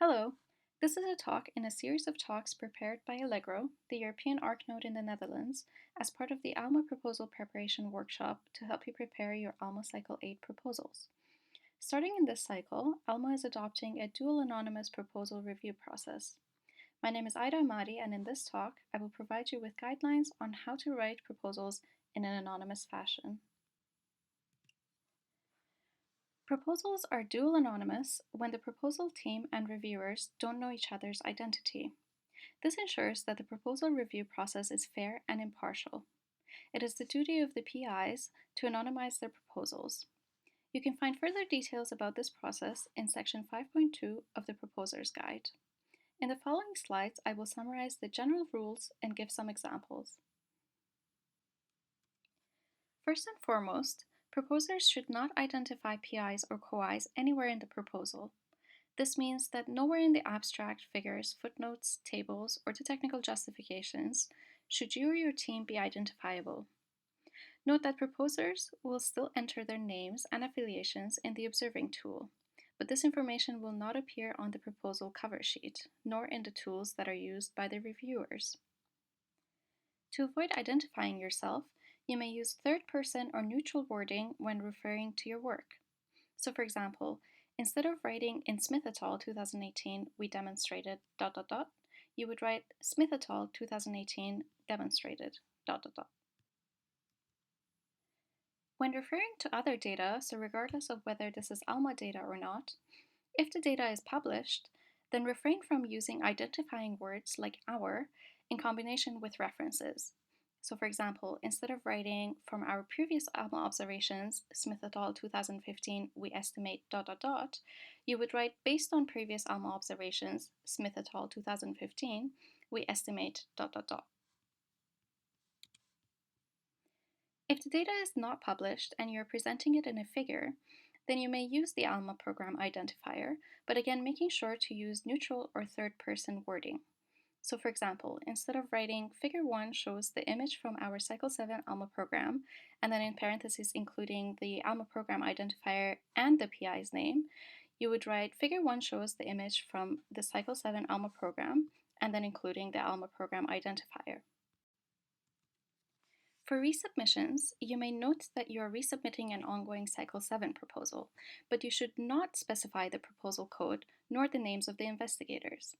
Hello, this is a talk in a series of talks prepared by Allegro, the European ARC node in the Netherlands, as part of the ALMA proposal preparation workshop to help you prepare your ALMA Cycle 8 proposals. Starting in this cycle, ALMA is adopting a dual anonymous proposal review process. My name is Ida Amadi, and in this talk, I will provide you with guidelines on how to write proposals in an anonymous fashion. Proposals are dual anonymous when the proposal team and reviewers don't know each other's identity. This ensures that the proposal review process is fair and impartial. It is the duty of the PIs to anonymize their proposals. You can find further details about this process in section 5.2 of the Proposer's Guide. In the following slides, I will summarize the general rules and give some examples. First and foremost, proposers should not identify PIs or co-Is anywhere in the proposal. This means that nowhere in the abstract, figures, footnotes, tables, or the technical justifications should you or your team be identifiable. Note that proposers will still enter their names and affiliations in the observing tool, but this information will not appear on the proposal cover sheet, nor in the tools that are used by the reviewers. To avoid identifying yourself, you may use third-person or neutral wording when referring to your work. So for example, instead of writing in Smith et al. 2018, we demonstrated ... you would write Smith et al. 2018 demonstrated ... When referring to other data, so regardless of whether this is ALMA data or not, if the data is published, then refrain from using identifying words like our in combination with references. So for example, instead of writing from our previous ALMA observations, Smith et al. 2015, we estimate ... you would write based on previous ALMA observations, Smith et al. 2015, we estimate ... If the data is not published and you're presenting it in a figure, then you may use the ALMA program identifier, but again making sure to use neutral or third-person wording. So for example, instead of writing Figure 1 shows the image from our Cycle 7 ALMA program, and then in parentheses including the ALMA program identifier and the PI's name, you would write Figure 1 shows the image from the Cycle 7 ALMA program, and then including the ALMA program identifier. For resubmissions, you may note that you are resubmitting an ongoing Cycle 7 proposal, but you should not specify the proposal code nor the names of the investigators.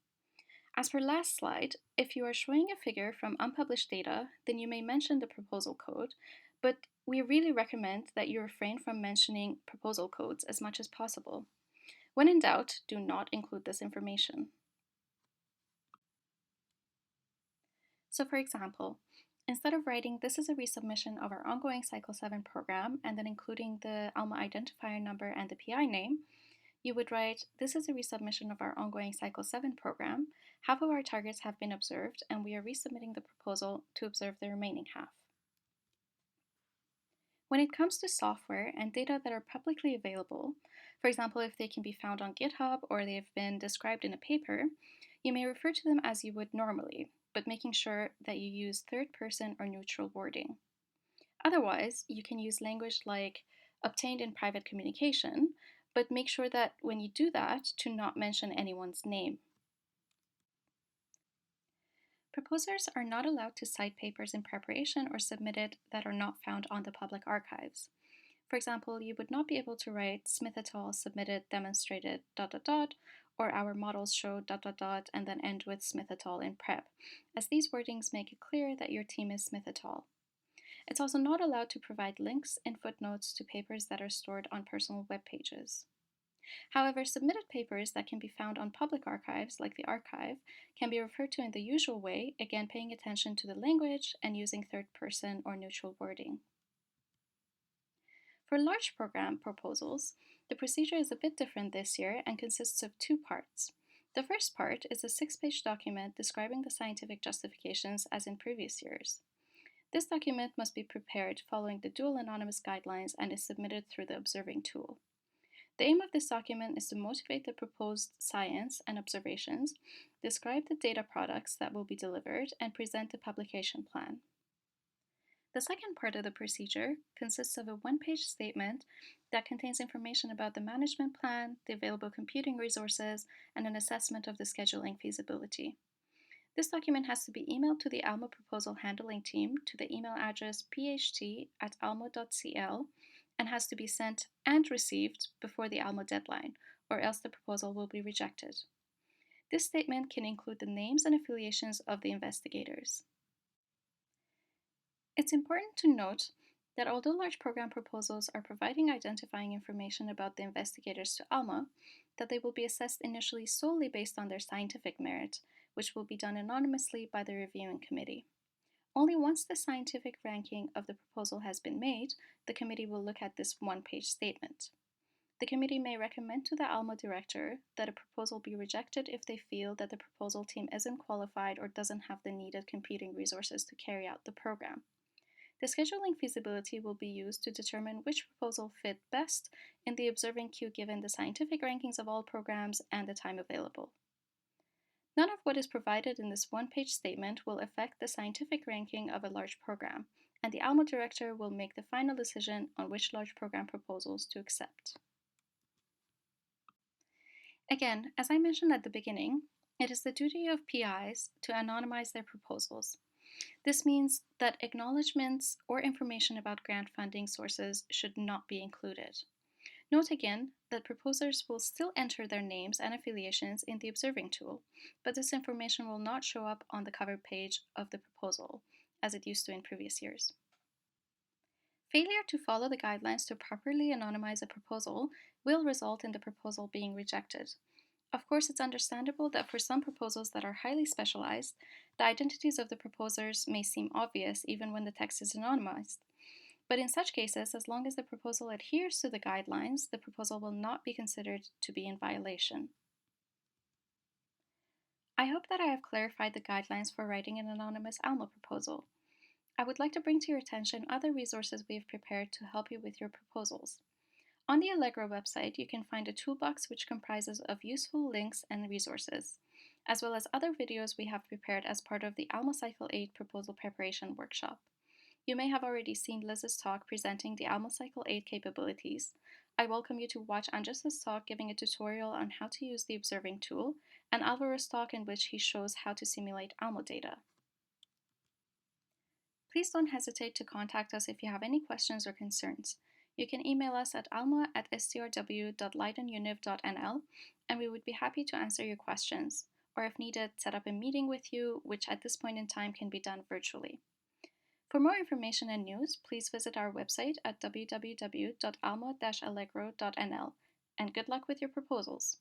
As per last slide, if you are showing a figure from unpublished data, then you may mention the proposal code, but we really recommend that you refrain from mentioning proposal codes as much as possible. When in doubt, do not include this information. So for example, instead of writing this is a resubmission of our ongoing Cycle 7 program and then including the ALMA identifier number and the PI name, you would write, this is a resubmission of our ongoing Cycle 7 program. Half of our targets have been observed, and we are resubmitting the proposal to observe the remaining half. When it comes to software and data that are publicly available, for example, if they can be found on GitHub or they've been described in a paper, you may refer to them as you would normally, but making sure that you use third-person or neutral wording. Otherwise, you can use language like obtained in private communication, but make sure that when you do that, to not mention anyone's name. Proposers are not allowed to cite papers in preparation or submitted that are not found on the public archives. For example, you would not be able to write Smith et al. Submitted demonstrated ... or our models show ... and then end with Smith et al. In prep, as these wordings make it clear that your team is Smith et al. It's also not allowed to provide links and footnotes to papers that are stored on personal web pages. However, submitted papers that can be found on public archives, like the archive, can be referred to in the usual way, again paying attention to the language and using third-person or neutral wording. For large program proposals, the procedure is a bit different this year and consists of two parts. The first part is a 6-page document describing the scientific justifications as in previous years. This document must be prepared following the dual anonymous guidelines and is submitted through the observing tool. The aim of this document is to motivate the proposed science and observations, describe the data products that will be delivered, and present the publication plan. The second part of the procedure consists of a one-page statement that contains information about the management plan, the available computing resources, and an assessment of the scheduling feasibility. This document has to be emailed to the ALMA proposal handling team to the email address pht@alma.cl and has to be sent and received before the ALMA deadline, or else the proposal will be rejected. This statement can include the names and affiliations of the investigators. It's important to note that although large program proposals are providing identifying information about the investigators to ALMA, that they will be assessed initially solely based on their scientific merit, which will be done anonymously by the reviewing committee. Only once the scientific ranking of the proposal has been made, the committee will look at this one-page statement. The committee may recommend to the ALMA director that a proposal be rejected if they feel that the proposal team isn't qualified or doesn't have the needed computing resources to carry out the program. The scheduling feasibility will be used to determine which proposal fit best in the observing queue given the scientific rankings of all programs and the time available. None of what is provided in this one-page statement will affect the scientific ranking of a large program, and the ALMA director will make the final decision on which large program proposals to accept. Again, as I mentioned at the beginning, it is the duty of PIs to anonymize their proposals. This means that acknowledgements or information about grant funding sources should not be included. Note again that proposers will still enter their names and affiliations in the observing tool, but this information will not show up on the cover page of the proposal, as it used to in previous years. Failure to follow the guidelines to properly anonymize a proposal will result in the proposal being rejected. Of course, it's understandable that for some proposals that are highly specialized, the identities of the proposers may seem obvious even when the text is anonymized. But in such cases, as long as the proposal adheres to the guidelines, the proposal will not be considered to be in violation. I hope that I have clarified the guidelines for writing an anonymous ALMA proposal. I would like to bring to your attention other resources we have prepared to help you with your proposals. On the Allegro website, you can find a toolbox which comprises of useful links and resources, as well as other videos we have prepared as part of the ALMA Cycle 8 proposal preparation workshop. You may have already seen Liz's talk presenting the ALMA Cycle 8 capabilities. I welcome you to watch Andres' talk giving a tutorial on how to use the observing tool, and Alvaro's talk in which he shows how to simulate ALMA data. Please don't hesitate to contact us if you have any questions or concerns. You can email us at alma@strw.leidenuniv.nl, and we would be happy to answer your questions, or if needed, set up a meeting with you, which at this point in time can be done virtually. For more information and news, please visit our website at www.alma-allegro.nl, and good luck with your proposals.